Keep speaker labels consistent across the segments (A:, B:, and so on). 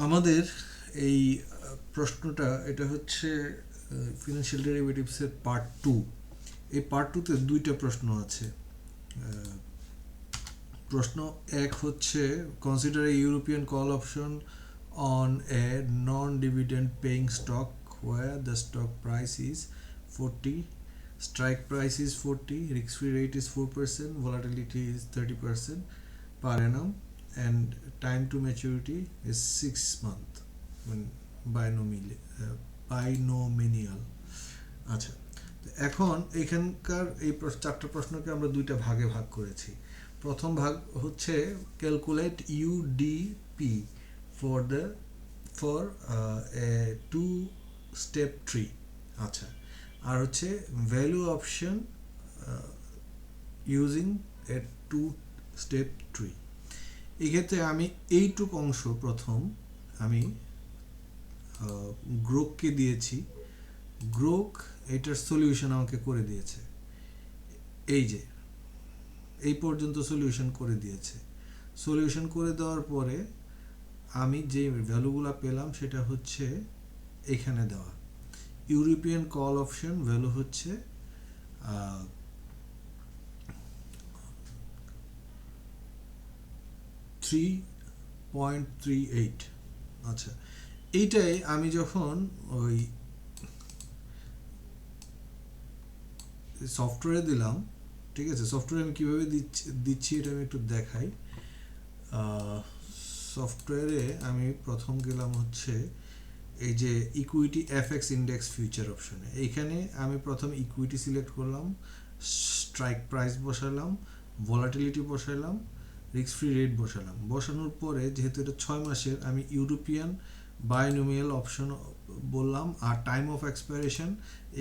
A: আমাদের এই প্রশ্নটা এটা হচ্ছে ফিনান্সিয়াল ডেরিভেটিভসের পার্ট টু। এই পার্ট টুতে দুইটা প্রশ্ন আছে। প্রশ্ন এক হচ্ছে consider a European call option on a non dividend paying stock where the stock price is 40, strike price is 40, risk-free rate is 4%, volatility is 30% per annum, and time to maturity is 6 months when binomial. আচ্ছা, এখন এখানকার এই চারটা প্রশ্নকে আমরা দুইটা ভাগে ভাগ করেছি। প্রথম ভাগ হচ্ছে calculate UDP for a two step tree. আচ্ছা, আর হচ্ছে value option using a two step tree. এক্ষেত্রে আমি এইটুক অংশ প্রথম আমি গ্রোককে দিয়েছি। গ্রোক এটার সলিউশন আমাকে করে দিয়েছে, এই যে এই পর্যন্ত সলিউশন করে দিয়েছে। সলিউশন করে দেওয়ার পরে আমি যে ভ্যালুগুলো পেলাম সেটা হচ্ছে এখানে দেওয়া। ইউরোপিয়ান কল অপশন ভ্যালু হচ্ছে 3.38। আচ্ছা, এইটাই আমি যখন ওই সফটওয়্যারে দিলাম, ঠিক আছে, সফটওয়্যারে আমি কীভাবে দিচ্ছি এটা আমি একটু দেখাই। সফটওয়্যারে আমি প্রথম গেলাম হচ্ছে এই যে ইকুইটি এফএক্স ইন্ডেক্স ফিউচার অপশনে। এইখানে আমি প্রথম ইকুইটি সিলেক্ট করলাম, স্ট্রাইক প্রাইস বসালাম, ভলাটিলিটি বসালাম, রিস্ক ফ্রি রেট বসালাম। বসানোর পরে যেহেতু এটা 6 মাসের, আমি ইউরোপিয়ান বায়োনোমিয়াল অপশন বললাম। আর টাইম অফ এক্সপায়ারেশন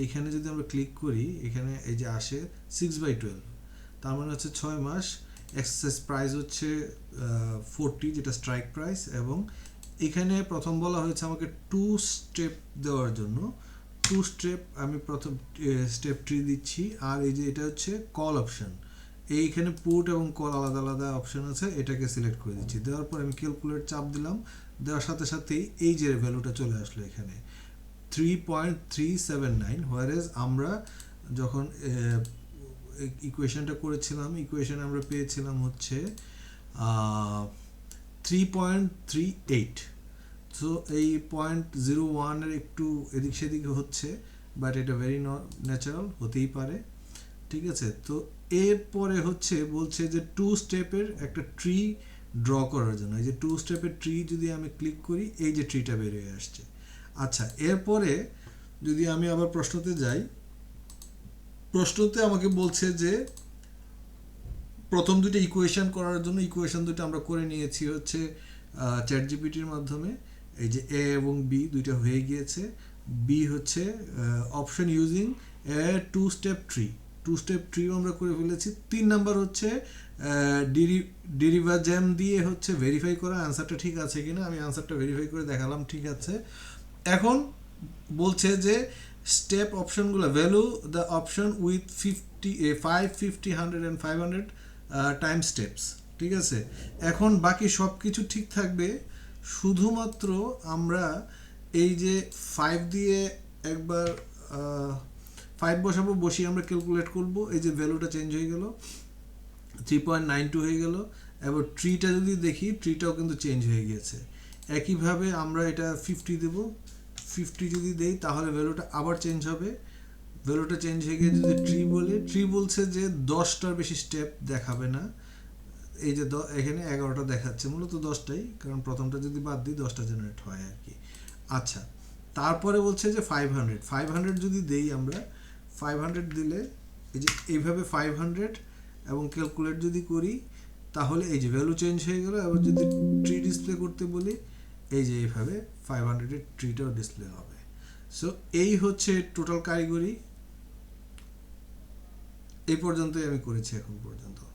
A: এইখানে যদি আমরা ক্লিক করি, এখানে এই যে আসে 6/12, তার মানে হচ্ছে 6 মাস। এক্সারসাইজ প্রাইস হচ্ছে 40, যেটা স্ট্রাইক প্রাইস। এবং এখানে প্রথম বলা হয়েছে আমাকে 2 স্টেপ দেওয়ার জন্য। 2 স্টেপ আমি প্রথম স্টেপ 3 দিচ্ছি। আর এই যে এটা হচ্ছে কল অপশন, এইখানে পুট এবং কল আলাদা আলাদা অপশন আছে, এটাকে সিলেক্ট করে দিচ্ছি। দেওয়ার পর আমি ক্যালকুলেট চাপ দিলাম, দেওয়ার সাথে সাথেই এই যে ভ্যালুটা চলে আসলো এখানে 3.379। হোয়ারেজ আমরা যখন ইকুয়েশনটা করেছিলাম, ইকুয়েশন আমরা পেয়েছিলাম হচ্ছে 3.38। সো এই 0.01 একটু এদিক সেদিক হচ্ছে, বাট এটা ভেরি ন্যাচারাল, হতেই পারে, ঠিক আছে। তো এরপরে হচ্ছে বলছে যে 2 স্টেপের একটা ট্রি ড্র করার জন্য। এই যে 2 স্টেপের ট্রি যদি আমি ক্লিক করি, এই যে ট্রিটা বেরিয়ে আসছে। আচ্ছা, এরপরে যদি আমি আবার প্রশ্নতে যাই, প্রশ্নতে আমাকে বলছে যে প্রথম দুটো ইকুয়েশন করার জন্য, ইকুয়েশন দুটো আমরা করে নিয়েছি হচ্ছে চ্যাট জিপিটির মাধ্যমে। এই যে এ এবং বি দুইটা হয়ে গিয়েছে। বি হচ্ছে অপশন ইউজিং এ 2 স্টেপ ট্রি। 2 স্টেপ ট্রিও আমরা করে ফেলেছি। 3 নাম্বার হচ্ছে ডেরিভাজেম দিয়ে হচ্ছে ভেরিফাই করা আনসারটা ঠিক আছে কিনা। আমি আনসারটা ভেরিফাই করে দেখালাম, ঠিক আছে। এখন বলছে যে স্টেপ অপশনগুলো value the option with 5, 50, 100 and 500 time steps, ঠিক আছে। এখন বাকি সব কিছু ঠিক থাকবে, শুধুমাত্র আমরা এই যে 5 দিয়ে একবার 5 বসাবো, বসিয়ে আমরা ক্যালকুলেট করব। এই যে ভ্যালুটা চেঞ্জ হয়ে গেল, 3.92 হয়ে গেল। এবার ট্রিটা যদি দেখি, ট্রিটাও কিন্তু চেঞ্জ হয়ে গিয়েছে। একইভাবে আমরা এটা 50 দেব। 50 যদি দেই তাহলে ভ্যালুটা আবার চেঞ্জ হবে। ভ্যালুটা চেঞ্জ হয়ে গিয়ে যদি ট্রি বলে, ট্রি বলছে যে 10টার বেশি স্টেপ দেখাবে না। এই যে এখানে 11টা দেখাচ্ছে, মূলত 10টাই, কারণ প্রথমটা যদি বাদ দিই 10টা জেনারেট হয় আর কি। আচ্ছা, তারপরে বলছে যে 500 যদি দেই আমরা, 500 দিলে এই যে এইভাবে 500 এবং ক্যালকুলেট যদি করি, তাহলে এই যে ভ্যালু চেঞ্জ হয়ে গেল। এবার যদি ট্রি ডিসপ্লে করতে বলি, এই যে এইভাবে 500-এর ট্রিটাও ডিসপ্লে হবে। সো এই হচ্ছে টোটাল কারিগরি। এই পর্যন্তই আমি করেছি এখন পর্যন্ত।